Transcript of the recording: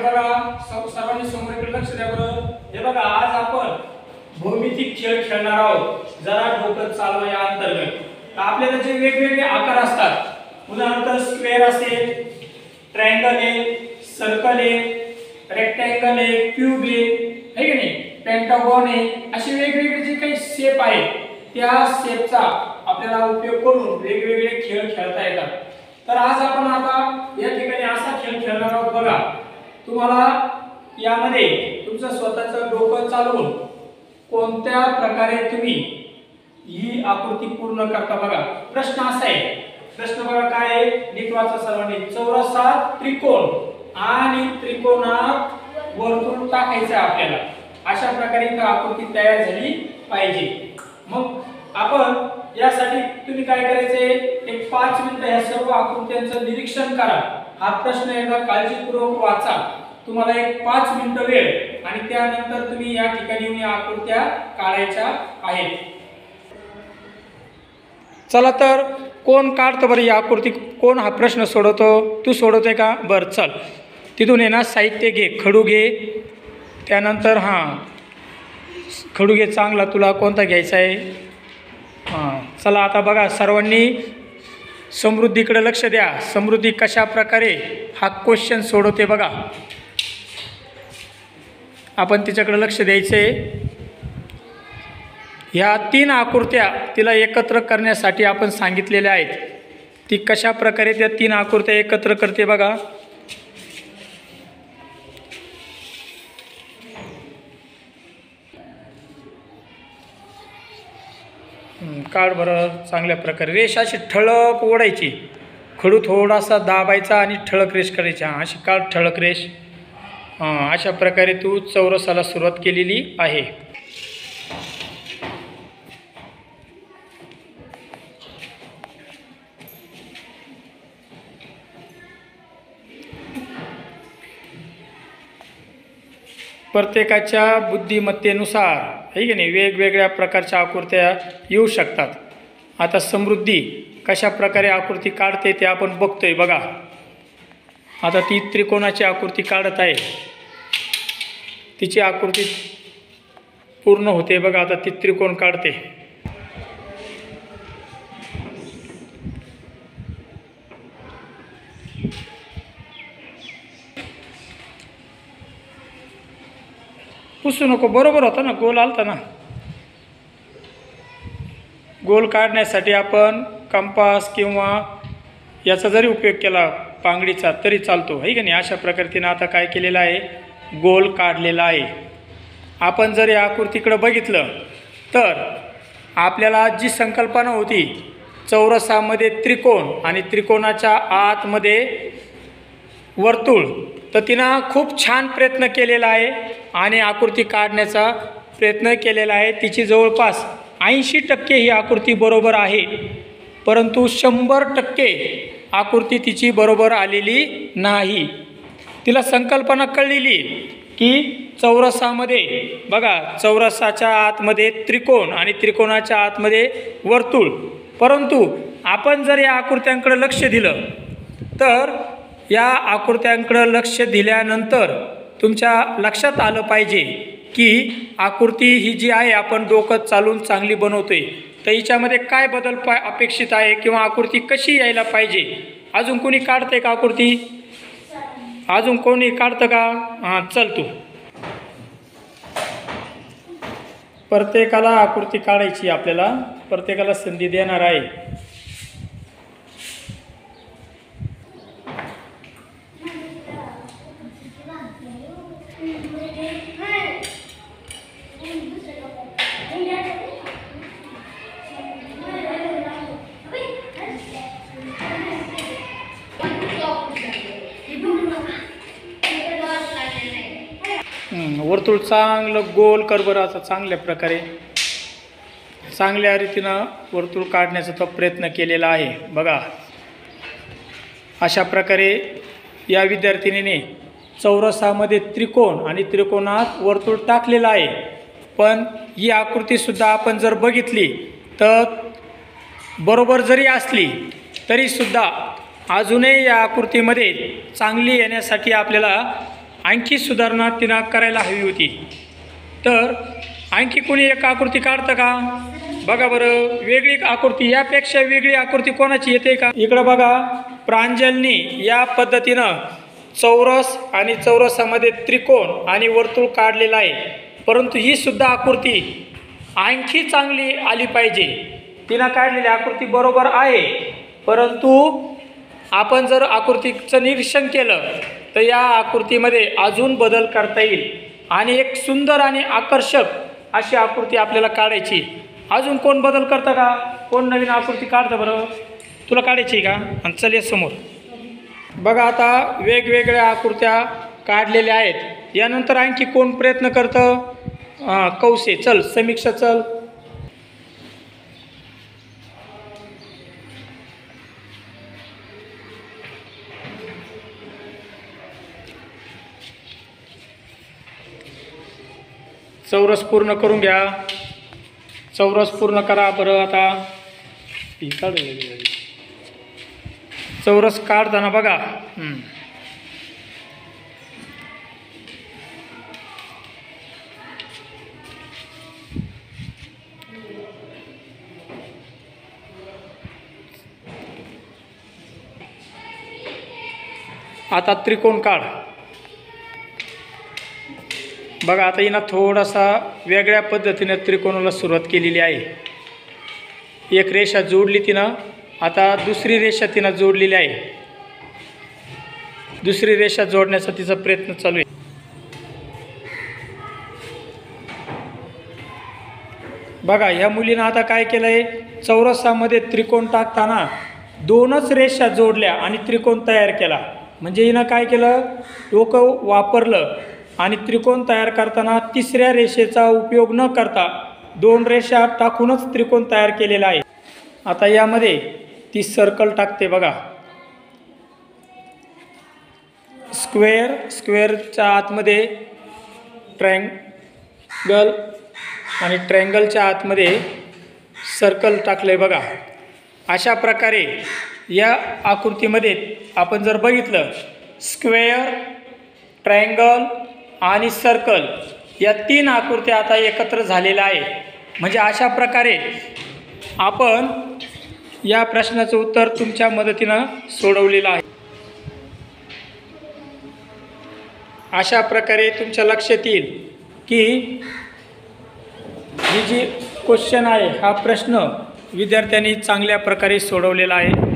सर्वांनी समोर लक्ष द्या बरं। हे बघा, आज आपण भौमितिक खेळ खेळणार आहोत, जरा डोकं चालवा या अंतर्गत। आपल्याला जे वेगवेगळे आकार असतात, उदाहरणार्थ स्क्वेअर असेल, ट्रायंगल आहे, सर्कल आहे, रेक्टँगल आहे, क्यूब आहे की नाही, पेंटागॉन आहे, असे वेगवेगळे जे काही शेप आहेत त्या शेपचा आपल्याला उपयोग करून वेगवेगळे खेळ खेळता येतात। तर आज आपण आता या ठिकाणी असा खेळ खेळणार आहोत। बघा, तुम्हाला यामध्ये तुमचं स्वतःचं डोकं चालवून कोणत्या प्रकारे तुम्ही ही आकृती पूर्ण करता। बघा, प्रश्न असा आहे, प्रश्न बघा काय आहे, नीट वाचा सर्वांनी। चौरसात त्रिकोण आणि त्रिकोणात वर्तुळ टाकायचं आपल्याला, अशा प्रकारे ही आकृती तयार झाली पाहिजे। मग आपण यासाठी तुम्ही काय करायचे, एक 5 मिनिटं या सर्व आकृत्यांचं निरीक्षण करा। हा प्रश्न एकदा काळजीपूर्वक वाचा, तुम्हाला एक 5 मिनिटं वेळ, आणि त्यानंतर तुम्ही या ठिकाणी येऊन या आकृत्या काढायच्या आहेत। चला तर, कोण काढतं बरं ही आकृती, कोण हा प्रश्न सोडवतो? तू सोडवते का? बरं चल, तिथून ये ना, साहित्य घे, खडू घे, त्यानंतर खडू घे चांगला, तुला कोणता घ्यायचा आहे? चला आता बघा, सर्वांनी समृद्धीकडे लक्ष द्या। समृद्धी कशा प्रकारे हा क्वेश्चन सोडवते बघा, आपण तिच्याकडे लक्ष द्यायचे। ह्या 3 आकृत्या तिला एकत्र करण्यासाठी आपण सांगितलेल्या आहेत, ती कशा प्रकारे त्या 3 आकृत्या एकत्र करते बघा। काढ बरं चांगल्या प्रकारे, रेष अशी ठळक ओढायची, खडू थोडासा दाबायचा आणि ठळक रेष करायची। अशी काढ ठळक रेष। अशा प्रकारे तू चौरसाला सुरुवात केलेली आहे। प्रत्येकाच्या बुद्धिमत्तेनुसार आहे की नाही वेगवेगळ्या प्रकारच्या आकृत्या येऊ शकतात। आता समृद्धी कशा प्रकारे आकृती काढते ते आपण बघतोय बघा। आता ती त्रिकोणाची आकृती काढत आहे, तिची आकृती पूर्ण होते बघा। आता ती त्रिकोण काढते। पुसू नको, बरोबर होता ना, गोल आलता ना। गोल काढण्यासाठी आपण कंपास किंवा याचा जरी उपयोग केला, पांगडीचा, तरी चालतो आहे की नाही। अशा प्रकारे तिनं आता काय केलेलं आहे, गोल काढलेला आहे। आपण जर या आकृतीकडे बघितलं तर आपल्याला जी संकल्पना होती, चौरसामध्ये त्रिकोण आणि त्रिकोणाच्या आतमध्ये वर्तुळ, तर तिनं खूप छान प्रयत्न केलेला आहे आणि आकृती काढण्याचा प्रयत्न केलेला आहे। तिची जवळपास 80% ही आकृती बरोबर आहे, परंतु 100% आकृती तिची बरोबर आलेली नाही। तिला संकल्पना कळलेली की चौरसामध्ये बघा, चौरसाच्या आतमध्ये त्रिकोण आणि त्रिकोणाच्या आतमध्ये वर्तुळ, परंतु आपण जर या आकृत्यांकडे लक्ष दिलं तर या आकृत्यांकडे लक्ष दिल्यानंतर तुमच्या लक्षात आलं पाहिजे की आकृती ही जी आहे आपण डोकं चालून चांगली बनवतोय, तर हिच्यामध्ये काय बदल अपेक्षित आहे किंवा आकृती कशी यायला पाहिजे। अजून कोणी काढते का आकृती? अजून कोणी काढतं का? चल तू। प्रत्येकाला आकृती काढायची, आपल्याला प्रत्येकाला संधी देणार आहे। वर्तुळ चांगलं गोल कर बरं, असं चांगल्या प्रकारे चांगल्या रीतीनं वर्तुळ काढण्याचा तो प्रयत्न केलेला आहे बघा। अशा प्रकारे या विद्यार्थिनीने चौरसामध्ये त्रिकोण आणि त्रिकोणात वर्तुळ टाकलेलं आहे, पण ही आकृतीसुद्धा आपण जर बघितली तर बरोबर जरी असली तरीसुद्धा अजूनही या आकृतीमध्ये चांगली येण्यासाठी आपल्याला आणखी सुधारणा तिनं करायला हवी होती. तर आणखी कोणी एक आकृती काढतं का? बघा बरं, वेगळी आकृती, यापेक्षा वेगळी आकृती कोणाची येते का? इकडं बघा, प्रांजलनी या पद्धतीनं चौरस आणि चौरसामध्ये त्रिकोण आणि वर्तुळ काढलेला आहे. परंतु ही सुद्धा आकृती आणखी चांगली आली पाहिजे. तिनं काढलेली आकृती बरोबर आहे, परंतु आपण जर आकृतीचं निरीक्षण केलं तर या आकृतीमध्ये अजून बदल करता येईल आणि एक सुंदर आणि आकर्षक अशी आकृती आपल्याला काढायची. अजून कोण बदल करतं का? कोण नवीन आकृती काढतं बरं? तुला काढायची का? आणि चल या समोर बघा, आता वेगवेगळ्या आकृत्या काढलेल्या आहेत. यानंतर आणखी कोण प्रयत्न करतं? कौसे, चल समीक्षा, चल. चौरस पूर्ण करून घ्या. चौरस पूर्ण करा बरं. आता चौरस काढताना बघा, आता त्रिकोण काढ. बघा, आता हिनं थोडासा वेगळ्या पद्धतीने त्रिकोणाला सुरुवात केलेली आहे. एक रेषा जोडली तिनं, आता दुसरी रेषा तिनं जोडलेली आहे. दुसरी रेषा जोडण्याचा तिचा प्रयत्न चालू आहे. बघा, ह्या मुलीनं आता काय केलं आहे, चौरसामध्ये त्रिकोण टाकताना दोनच रेषा जोडल्या आणि त्रिकोण तयार केला. म्हणजे हिनं काय केलं, डोकं वापरलं आणि त्रिकोण तयार करताना तिसऱ्या रेषेचा उपयोग न करता दोन रेषा टाकूनच त्रिकोण तयार केलेला आहे. आता यामध्ये ती सर्कल टाकते बघा. स्क्वेअरच्या आतमध्ये ट्रायंगल आणि ट्रायंगलच्या आतमध्ये सर्कल टाकले बघा. अशा प्रकारे या आकृतीमध्ये आपण जर बघितलं, स्क्वेअर, ट्रायंगल आणि सर्कल या तीन आकृत्या आता एकत्र झालेल्या आहे. म्हणजे अशा प्रकारे आपण या प्रश्नाचं उत्तर तुमच्या मदतीनं सोडवलेलं आहे. अशा प्रकारे तुमच्या लक्षात येईल की ही जी क्वेश्चन आहे, हा प्रश्न विद्यार्थ्यांनी चांगल्या प्रकारे सोडवलेला आहे.